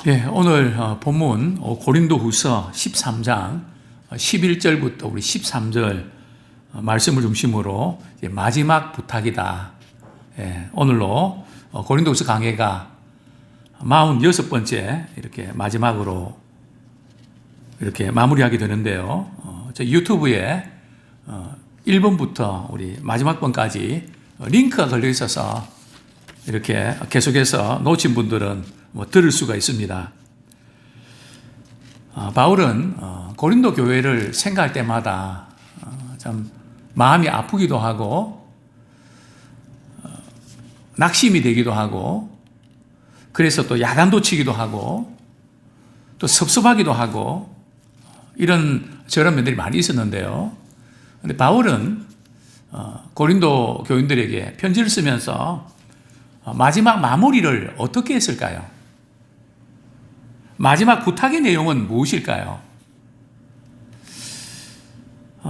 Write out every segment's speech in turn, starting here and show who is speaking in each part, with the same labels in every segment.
Speaker 1: 예, 오늘 본문 고린도후서 13장 11절부터 우리 13절 말씀을 중심으로 마지막 부탁이다. 예, 오늘로 고린도후서 강해가 46번째 이렇게 마지막으로 이렇게 마무리하게 되는데요. 저 유튜브에 1번부터 우리 마지막 번까지 링크가 걸려 있어서 이렇게 계속해서 놓친 분들은 들을 수가 있습니다. 바울은 고린도 교회를 생각할 때마다 참 마음이 아프기도 하고 낙심이 되기도 하고 그래서 또 야단도 치기도 하고 또 섭섭하기도 하고 이런 저런 면들이 많이 있었는데요. 그런데 바울은 고린도 교인들에게 편지를 쓰면서 마지막 마무리를 어떻게 했을까요? 마지막 부탁의 내용은 무엇일까요?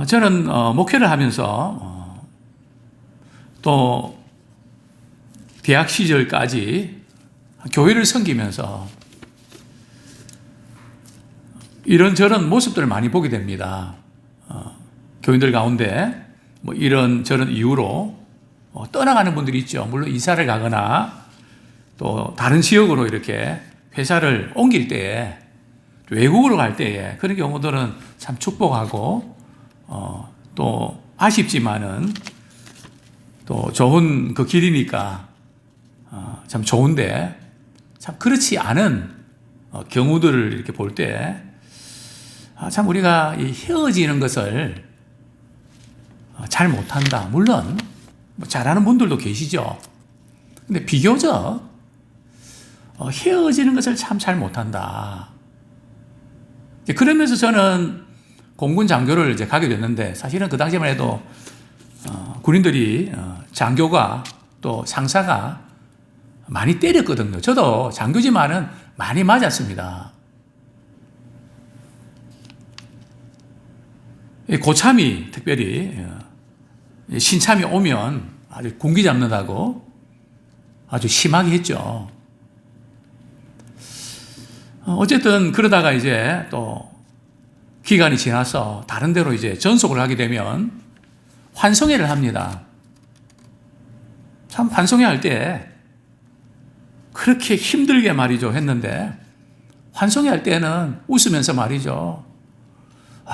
Speaker 1: 저는 목회를 하면서 또 대학 시절까지 교회를 섬기면서 이런저런 모습들을 많이 보게 됩니다. 교인들 가운데 이런저런 이유로 떠나가는 분들이 있죠. 물론 이사를 가거나 또 다른 지역으로 이렇게 회사를 옮길 때에 외국으로 갈 때에 그런 경우들은 참 축복하고 또 아쉽지만은 또 좋은 그 길이니까 참 좋은데 참 그렇지 않은 경우들을 이렇게 볼 때 참 우리가 이 헤어지는 것을 잘 못한다. 물론 잘하는 분들도 계시죠. 근데 비교적 헤어지는 것을 참 잘 못한다. 그러면서 저는 공군 장교를 이제 가게 됐는데 사실은 그 당시만 해도 군인들이 장교가 또 상사가 많이 때렸거든요. 저도 장교지만은 많이 맞았습니다. 고참이 특별히 신참이 오면 아주 군기 잡는다고 아주 심하게 했죠. 어쨌든 그러다가 이제 또 기간이 지나서 다른 데로 이제 전속을 하게 되면 환송회를 합니다. 참 환송회 할 때 그렇게 힘들게 말이죠 했는데 환송회 할 때는 웃으면서 말이죠.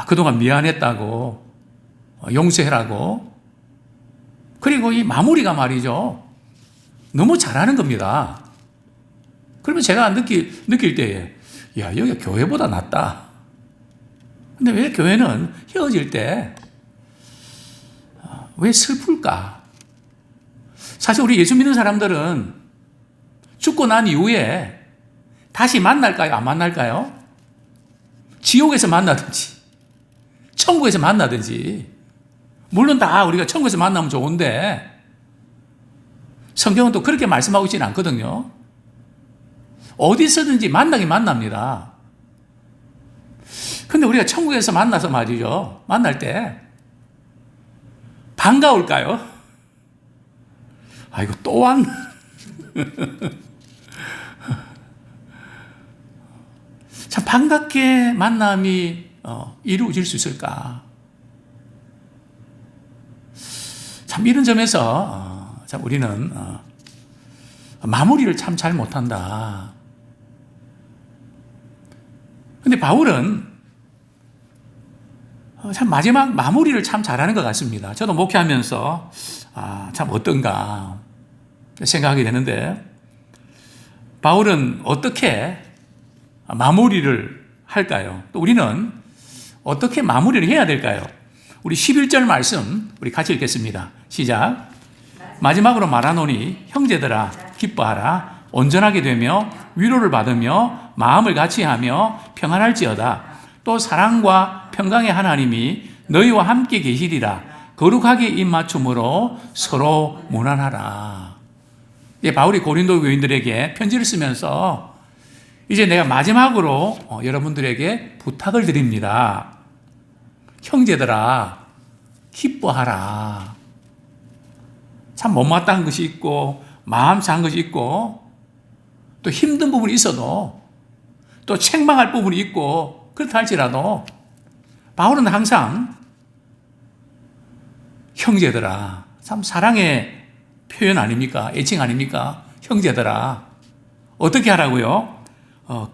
Speaker 1: 그동안 미안했다고 용서해라고 그리고 이 마무리가 말이죠. 너무 잘하는 겁니다. 그러면 제가 느낄 때에 야, 여기가 교회보다 낫다. 근데 왜 교회는 헤어질 때 왜 슬플까? 사실 우리 예수 믿는 사람들은 죽고 난 이후에 다시 만날까요? 안 만날까요? 지옥에서 만나든지 천국에서 만나든지 물론 다 우리가 천국에서 만나면 좋은데 성경은 또 그렇게 말씀하고 있지는 않거든요. 어디서든지 만나긴 만납니다. 근데 우리가 천국에서 만나서 말이죠. 만날 때 반가울까요? 아이고 또 왔나? 참 반갑게 만남이 이루어질 수 있을까? 참 이런 점에서 참 우리는 마무리를 참 잘 못한다. 근데 바울은 참 마지막 마무리를 참 잘하는 것 같습니다. 저도 목회하면서 참 어떤가 생각하게 되는데 바울은 어떻게 마무리를 할까요? 또 우리는 어떻게 마무리를 해야 될까요? 우리 11절 말씀 우리 같이 읽겠습니다. 시작. 마지막으로 말하노니 형제들아 기뻐하라 온전하게 되며 위로를 받으며 마음을 같이하며 평안할지어다. 또 사랑과 평강의 하나님이 너희와 함께 계시리라. 거룩하게 입맞춤으로 서로 무난하라. 바울이 고린도 교인들에게 편지를 쓰면서 이제 내가 마지막으로 여러분들에게 부탁을 드립니다. 형제들아 기뻐하라. 참 못마땅한 것이 있고 마음 상한 것이 있고 또 힘든 부분이 있어도 또 책망할 부분이 있고 그렇다 할지라도 바울은 항상 형제들아, 참 사랑의 표현 아닙니까? 애칭 아닙니까? 형제들아, 어떻게 하라고요?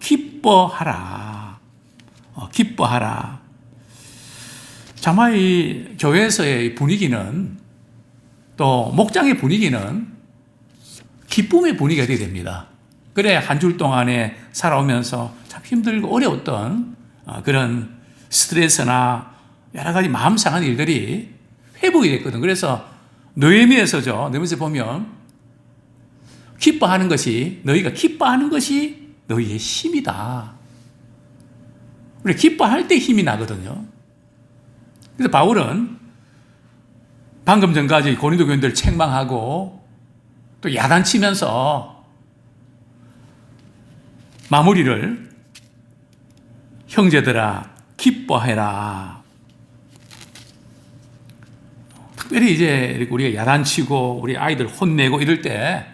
Speaker 1: 기뻐하라. 기뻐하라. 정말 이 교회에서의 분위기는, 또 목장의 분위기는 기쁨의 분위기가 되어야 됩니다. 그래 한 줄 동안에 살아오면서 참 힘들고 어려웠던 그런 스트레스나 여러 가지 마음 상한 일들이 회복이 됐거든. 그래서 느헤미야서죠. 느헤미야서 보면 기뻐하는 것이, 너희가 기뻐하는 것이 너희의 힘이다. 우리 기뻐할 때 힘이 나거든요. 그래서 바울은 방금 전까지 고린도 교인들을 책망하고 또 야단치면서 마무리를 형제들아 기뻐해라. 특별히 이제 우리가 야단치고 우리 아이들 혼내고 이럴 때,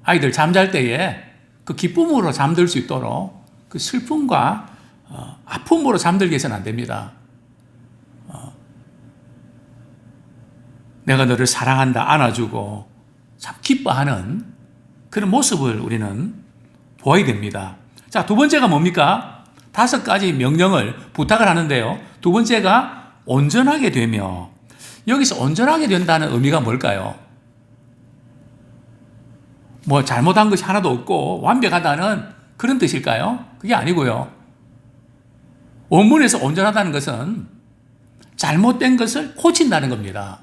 Speaker 1: 아이들 잠잘 때에 그 기쁨으로 잠들 수 있도록 그 슬픔과 아픔으로 잠들게 해서는 안 됩니다. 내가 너를 사랑한다 안아주고 참 기뻐하는 그런 모습을 우리는 보아야 됩니다. 자, 두 번째가 뭡니까? 5가지 명령을 부탁을 하는데요. 두 번째가 온전하게 되며, 여기서 온전하게 된다는 의미가 뭘까요? 뭐 잘못한 것이 하나도 없고 완벽하다는 그런 뜻일까요? 그게 아니고요. 원문에서 온전하다는 것은 잘못된 것을 고친다는 겁니다.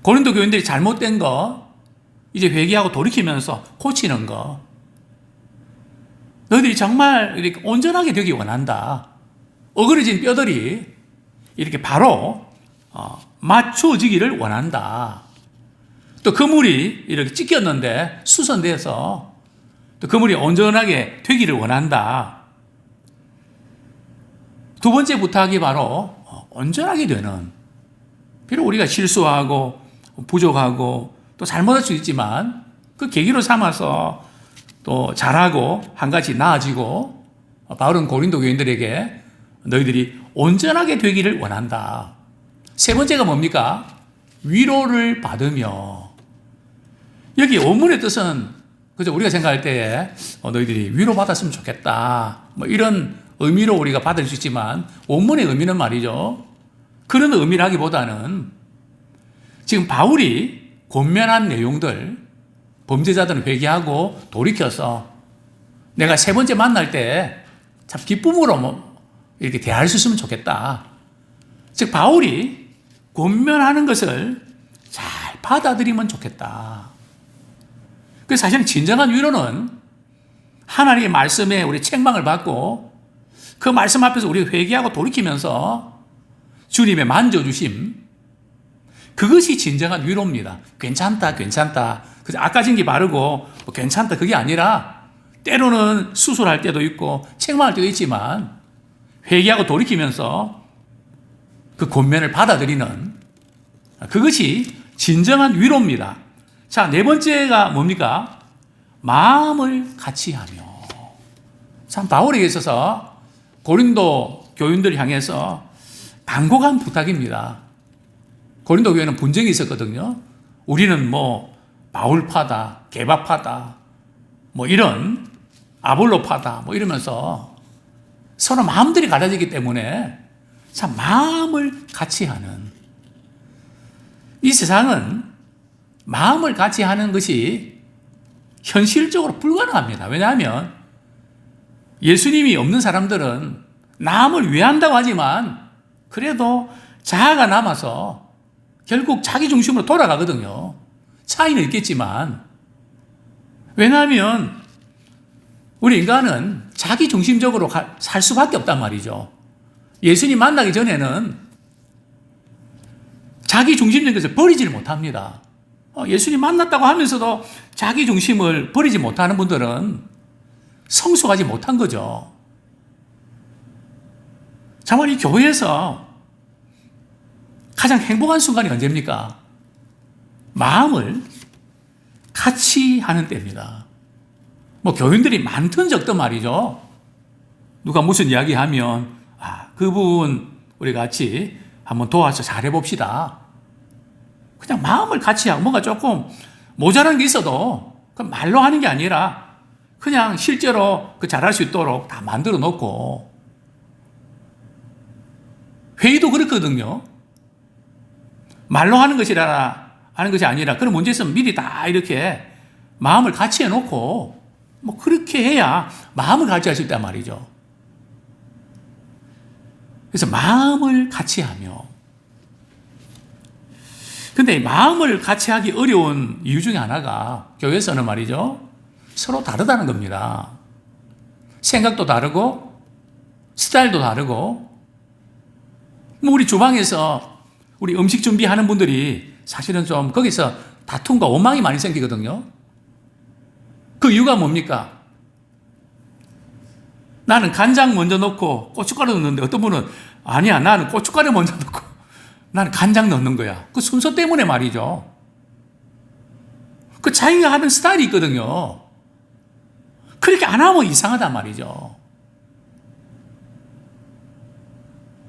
Speaker 1: 고린도 교인들이 잘못된 거 이제 회개하고 돌이키면서 고치는 거. 너희들이 정말 이렇게 온전하게 되기 원한다. 어그러진 뼈들이 이렇게 바로 맞춰지기를 원한다. 또 그물이 이렇게 찢겼는데 수선돼서 또 그물이 온전하게 되기를 원한다. 두 번째 부탁이 바로 온전하게 되는, 비록 우리가 실수하고 부족하고 또 잘못할 수 있지만 그 계기로 삼아서 또 잘하고 한 가지 나아지고, 바울은 고린도 교인들에게 너희들이 온전하게 되기를 원한다. 세 번째가 뭡니까? 위로를 받으며. 여기 원문의 뜻은 그저 우리가 생각할 때에 너희들이 위로받았으면 좋겠다, 뭐 이런 의미로 우리가 받을 수 있지만, 원문의 의미는 말이죠, 그런 의미라기보다는 지금 바울이 권면한 내용들, 범죄자들은 회개하고 돌이켜서 내가 세 번째 만날 때 참 기쁨으로 이렇게 대할 수 있으면 좋겠다. 즉 바울이 권면하는 것을 잘 받아들이면 좋겠다. 그래서 사실 진정한 위로는 하나님의 말씀에 우리 책망을 받고 그 말씀 앞에서 우리가 회개하고 돌이키면서 주님의 만져주심, 그것이 진정한 위로입니다. 괜찮다, 괜찮다. 그래서 아까진 게 바르고 괜찮다, 그게 아니라 때로는 수술할 때도 있고 책망할 때도 있지만 회개하고 돌이키면서 그 권면을 받아들이는, 그것이 진정한 위로입니다. 자, 네 번째가 뭡니까? 마음을 같이 하며. 참 바울에게 있어서 고린도 교인들을 향해서 간곡한 부탁입니다. 고린도 교회는 분쟁이 있었거든요. 우리는 뭐 바울파다, 게바파다, 뭐 이런 아볼로파다, 뭐 이러면서 서로 마음들이 갈라지기 때문에 참 마음을 같이 하는, 이 세상은 마음을 같이 하는 것이 현실적으로 불가능합니다. 왜냐하면 예수님이 없는 사람들은 남을 위한다고 하지만 그래도 자아가 남아서 결국 자기 중심으로 돌아가거든요. 차이는 있겠지만, 왜냐하면 우리 인간은 자기 중심적으로 살 수밖에 없단 말이죠. 예수님 만나기 전에는 자기 중심적인 것을 버리지를 못합니다. 예수님 만났다고 하면서도 자기 중심을 버리지 못하는 분들은 성숙하지 못한 거죠. 정말 이 교회에서 가장 행복한 순간이 언제입니까? 마음을 같이 하는 때입니다. 뭐 교인들이 많든 적든 말이죠. 누가 무슨 이야기 하면, 그분 우리 같이 한번 도와서 잘해봅시다. 그냥 마음을 같이 하고 뭐가 조금 모자란 게 있어도 그 말로 하는 게 아니라 그냥 실제로 그 잘할 수 있도록 다 만들어 놓고, 회의도 그렇거든요. 말로 하는 것이 아니라 그런 문제 있으면 미리 다 이렇게 마음을 같이 해놓고 뭐 그렇게 해야 마음을 같이 할 수 있단 말이죠. 그래서 마음을 같이 하며, 근데 마음을 같이 하기 어려운 이유 중에 하나가 교회에서는 말이죠, 서로 다르다는 겁니다. 생각도 다르고 스타일도 다르고, 뭐 우리 주방에서 우리 음식 준비하는 분들이 사실은 좀 거기서 다툼과 원망이 많이 생기거든요. 그 이유가 뭡니까? 나는 간장 먼저 넣고 고춧가루 넣는데 어떤 분은 아니야, 나는 고춧가루 먼저 넣고 나는 간장 넣는 거야. 그 순서 때문에 말이죠. 그 자기가 하는 스타일이 있거든요. 그렇게 안 하면 이상하단 말이죠.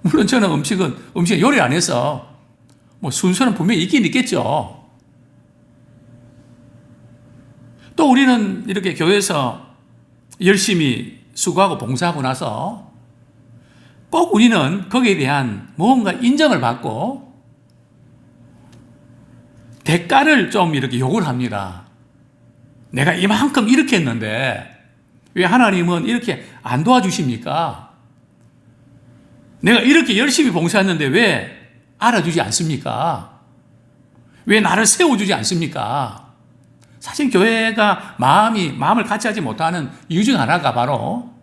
Speaker 1: 물론 저는 음식은 요리 안 해서 뭐 순서는 분명히 있긴 있겠죠. 또 우리는 이렇게 교회에서 열심히 수고하고 봉사하고 나서 꼭 우리는 거기에 대한 뭔가 인정을 받고 대가를 좀 이렇게 요구를 합니다. 내가 이만큼 이렇게 했는데 왜 하나님은 이렇게 안 도와주십니까? 내가 이렇게 열심히 봉사했는데 왜 알아주지 않습니까? 왜 나를 세워주지 않습니까? 사실 교회가 마음을 같이 하지 못하는 이유 중 하나가 바로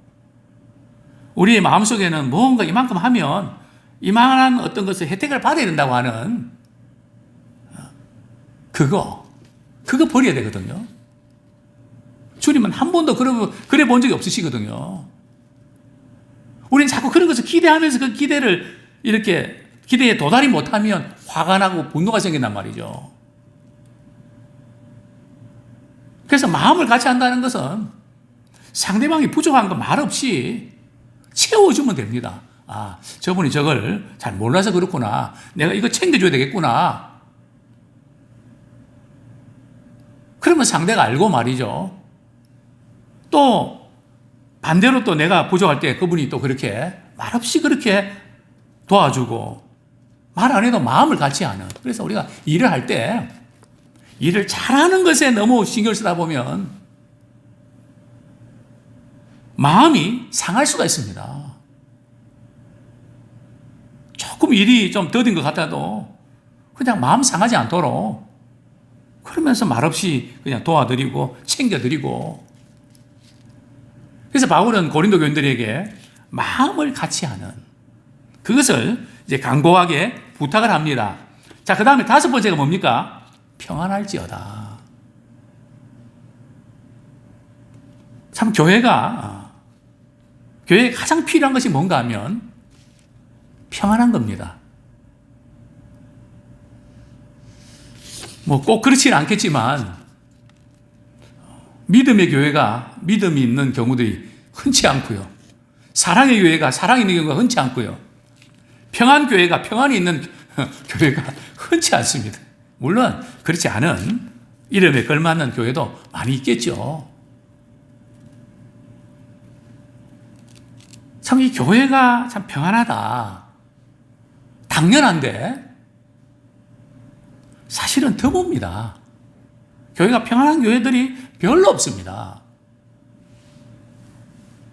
Speaker 1: 우리의 마음속에는 뭔가 이만큼 하면 이만한 어떤 것을 혜택을 받아야 된다고 하는 그거 버려야 되거든요. 주님은 한 번도 그래 본 적이 없으시거든요. 우리는 자꾸 그런 것을 기대하면서 그 기대를 이렇게 기대에 도달이 못하면 화가 나고 분노가 생긴단 말이죠. 그래서 마음을 같이 한다는 것은 상대방이 부족한 거 말없이 채워주면 됩니다. 저분이 저걸 잘 몰라서 그렇구나. 내가 이거 챙겨줘야 되겠구나. 그러면 상대가 알고 말이죠. 또 반대로 또 내가 부족할 때 그분이 또 그렇게 말없이 그렇게 도와주고 말 안 해도 마음을 같이 하는. 그래서 우리가 일을 할 때 일을 잘하는 것에 너무 신경을 쓰다 보면 마음이 상할 수가 있습니다. 조금 일이 좀 더딘 것 같아도 그냥 마음 상하지 않도록 그러면서 말없이 그냥 도와드리고 챙겨드리고. 그래서 바울은 고린도 교인들에게 마음을 같이 하는 그것을 이제 간곡하게 부탁을 합니다. 자, 그 다음에 다섯 번째가 뭡니까? 평안할지어다. 참 교회에 가장 필요한 것이 뭔가 하면 평안한 겁니다. 뭐 꼭 그렇지는 않겠지만 믿음의 교회가 믿음이 있는 경우들이 흔치 않고요. 사랑의 교회가 사랑이 있는 경우가 흔치 않고요. 평안 교회가 평안이 있는 교회가 흔치 않습니다. 물론 그렇지 않은 이름에 걸맞는 교회도 많이 있겠죠. 참 이 교회가 참 평안하다. 당연한데 사실은 드뭅니다. 교회가 평안한 교회들이 별로 없습니다.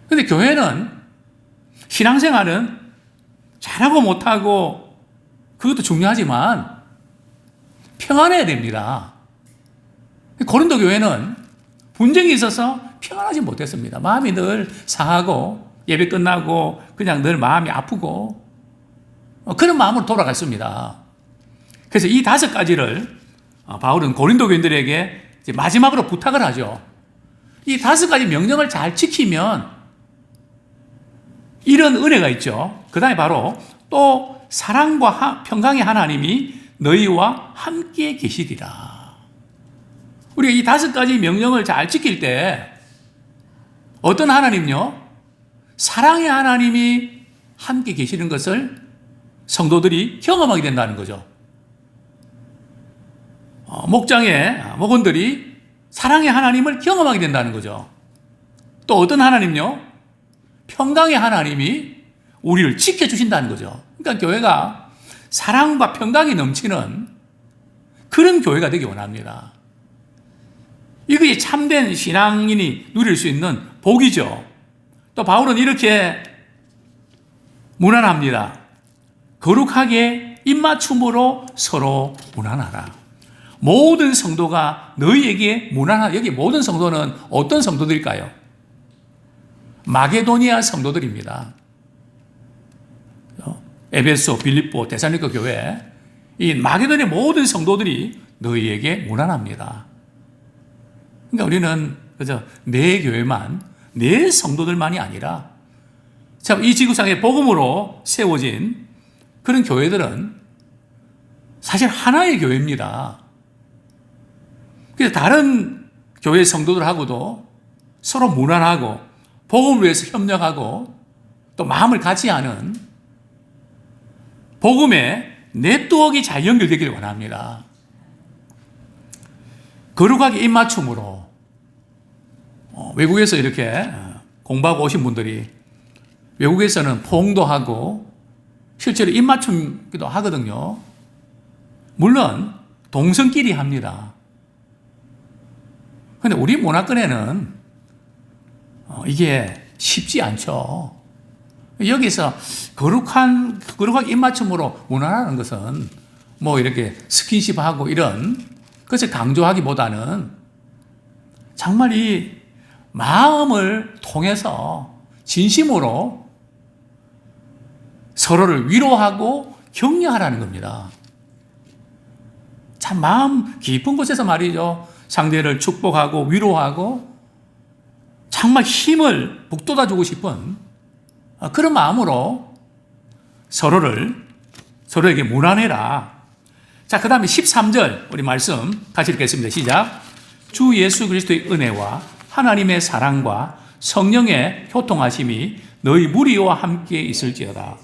Speaker 1: 그런데 교회는 신앙생활은 잘하고 못하고 그것도 중요하지만 평안해야 됩니다. 고린도 교회는 분쟁이 있어서 평안하지 못했습니다. 마음이 늘 상하고 예배 끝나고 그냥 늘 마음이 아프고 그런 마음으로 돌아갔습니다. 그래서 이 다섯 가지를 바울은 고린도 교인들에게 이제 마지막으로 부탁을 하죠. 이 다섯 가지 명령을 잘 지키면 이런 은혜가 있죠. 그 다음에 바로 또 사랑과 평강의 하나님이 너희와 함께 계시리라. 우리가 이 다섯 가지 명령을 잘 지킬 때 어떤 하나님요? 사랑의 하나님이 함께 계시는 것을 성도들이 경험하게 된다는 거죠. 목장의 목원들이 사랑의 하나님을 경험하게 된다는 거죠. 또 어떤 하나님요? 평강의 하나님이 우리를 지켜주신다는 거죠. 그러니까 교회가 사랑과 평강이 넘치는 그런 교회가 되기 원합니다. 이것이 참된 신앙인이 누릴 수 있는 복이죠. 또 바울은 이렇게 문안합니다. 거룩하게 입맞춤으로 서로 문안하라. 모든 성도가 너희에게 문안하라. 여기 모든 성도는 어떤 성도들일까요? 마게도니아 성도들입니다. 에베소, 빌립보, 데살로니가 교회, 이 마게도니아 모든 성도들이 너희에게 문안합니다. 그러니까 우리는 그저 내 교회만, 내 성도들만이 아니라 참 이 지구상에 복음으로 세워진 그런 교회들은 사실 하나의 교회입니다. 그래서 다른 교회 성도들하고도 서로 문안하고 복음을 위해서 협력하고 또 마음을 같이 하는 복음의 네트워크가 잘 연결되기를 원합니다. 거룩하게 입맞춤으로 외국에서 이렇게 공부하고 오신 분들이 외국에서는 포옹도 하고 실제로 입맞춤기도 하거든요. 물론 동성끼리 합니다. 그런데 우리 문화권에는 이게 쉽지 않죠. 여기서 거룩하게 입맞춤으로 문안하는 것은 뭐 이렇게 스킨십하고 이런 것을 강조하기보다는 정말 이 마음을 통해서 진심으로 서로를 위로하고 격려하라는 겁니다. 참 마음 깊은 곳에서 말이죠. 상대를 축복하고 위로하고 정말 힘을 북돋아주고 싶은 그런 마음으로 서로에게 문안해라. 자, 그 다음에 13절 우리 말씀 같이 읽겠습니다. 시작. 주 예수 그리스도의 은혜와 하나님의 사랑과 성령의 교통하심이 너희 무리와 함께 있을지어다.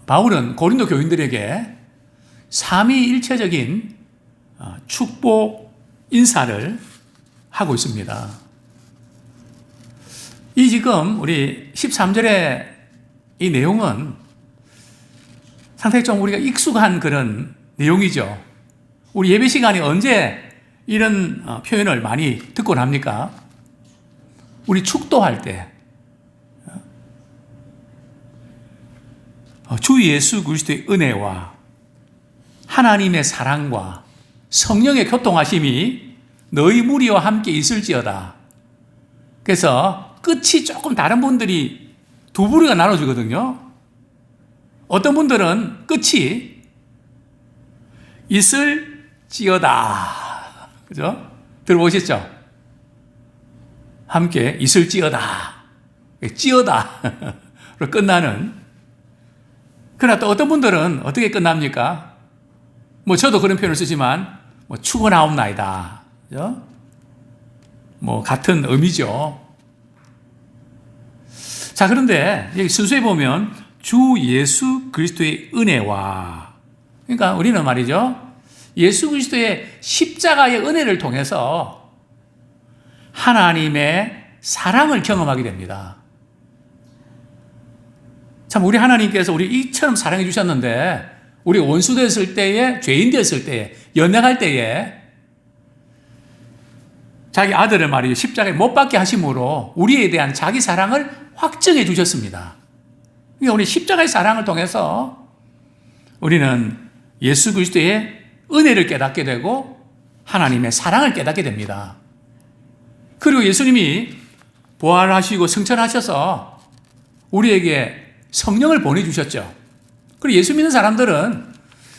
Speaker 1: 바울은 고린도 교인들에게 삼위일체적인 축복 인사를 하고 있습니다. 이 지금 우리 13절의 이 내용은 상당히 좀 우리가 익숙한 그런 내용이죠. 우리 예배 시간에 언제 이런 표현을 많이 듣곤 합니까? 우리 축도할 때 주 예수 그리스도의 은혜와 하나님의 사랑과 성령의 교통하심이 너희 무리와 함께 있을지어다. 그래서 끝이 조금 다른 분들이 두 부류가 나눠지거든요. 어떤 분들은 끝이 있을지어다. 그죠? 들어보셨죠? 함께 있을지어다. 찌어다. 로 끝나는. 그러나 또 어떤 분들은 어떻게 끝납니까? 뭐 저도 그런 표현을 쓰지만 뭐 축원하옵나이다. 그죠? 뭐 같은 의미죠. 자, 그런데 여기 순서에 보면 주 예수 그리스도의 은혜와, 그러니까 우리는 말이죠, 예수 그리스도의 십자가의 은혜를 통해서 하나님의 사랑을 경험하게 됩니다. 참 우리 하나님께서 우리 이처럼 사랑해 주셨는데 우리 원수 됐을 때에, 죄인 됐을 때에, 연약할 때에 자기 아들을 말이죠, 십자가에 못 박게 하심으로 우리에 대한 자기 사랑을 확증해 주셨습니다. 그러니까 우리 십자가의 사랑을 통해서 우리는 예수 그리스도의 은혜를 깨닫게 되고 하나님의 사랑을 깨닫게 됩니다. 그리고 예수님이 부활하시고 승천하셔서 우리에게 성령을 보내주셨죠. 그리고 예수 믿는 사람들은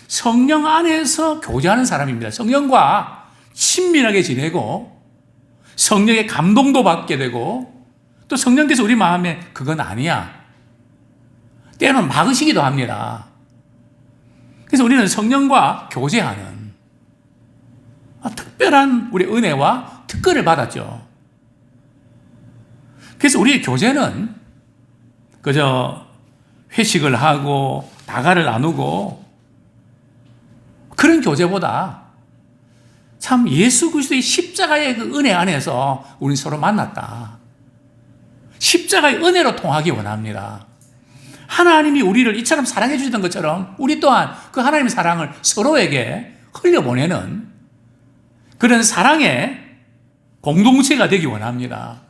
Speaker 1: 성령 안에서 교제하는 사람입니다. 성령과 친밀하게 지내고 성령의 감동도 받게 되고 또 성령께서 우리 마음에 그건 아니야, 때로는 막으시기도 합니다. 그래서 우리는 성령과 교제하는 특별한 우리 은혜와 특권을 받았죠. 그래서 우리의 교제는 그저 회식을 하고 다가를 나누고 그런 교제보다 참 예수 그리스도의 십자가의 그 은혜 안에서 우리는 서로 만났다. 십자가의 은혜로 통하기 원합니다. 하나님이 우리를 이처럼 사랑해 주셨던 것처럼 우리 또한 그 하나님의 사랑을 서로에게 흘려보내는 그런 사랑의 공동체가 되기 원합니다.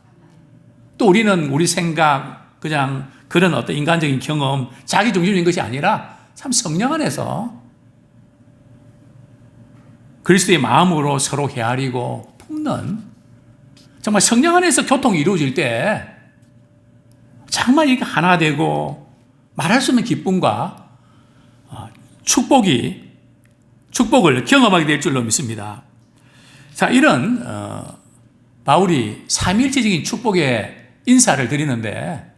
Speaker 1: 또 우리는 우리 생각, 그냥 그런 어떤 인간적인 경험, 자기중심적인 것이 아니라 참 성령 안에서 그리스도의 마음으로 서로 헤아리고 품는 정말 성령 안에서 교통이 이루어질 때 정말 이게 하나 되고 말할 수 없는 기쁨과 축복을 경험하게 될 줄로 믿습니다. 자, 이런 바울이 삼위일체적인 축복의 인사를 드리는데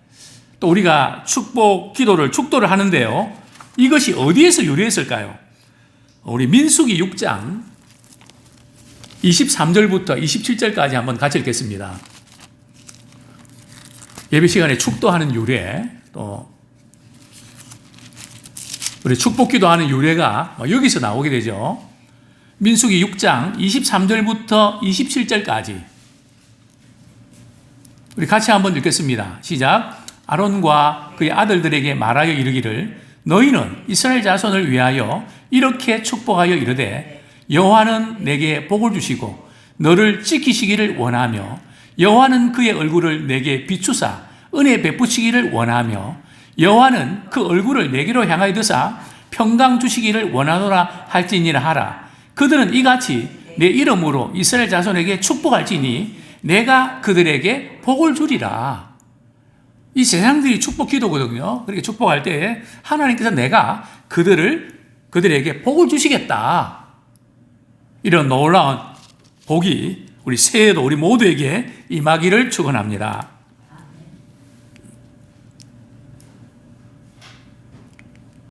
Speaker 1: 또 우리가 축도를 하는데요. 이것이 어디에서 유래했을까요? 우리 민수기 6장 23절부터 27절까지 한번 같이 읽겠습니다. 예배 시간에 축도하는 유래, 또 우리 축복 기도하는 유래가 여기서 나오게 되죠. 민수기 6장 23절부터 27절까지 우리 같이 한번 읽겠습니다. 시작. 아론과 그의 아들들에게 말하여 이르기를 너희는 이스라엘 자손을 위하여 이렇게 축복하여 이르되 여호와는 내게 복을 주시고 너를 지키시기를 원하며 여호와는 그의 얼굴을 내게 비추사 은혜 베푸시기를 원하며 여호와는 그 얼굴을 내게로 향하여 드사 평강 주시기를 원하노라 할지니라 하라. 그들은 이같이 내 이름으로 이스라엘 자손에게 축복할지니 내가 그들에게 복을 주리라. 이 세상들이 축복 기도거든요. 그렇게 축복할 때 하나님께서 내가 그들에게 복을 주시겠다. 이런 놀라운 복이 우리 새해도 우리 모두에게 임하기를 축원합니다.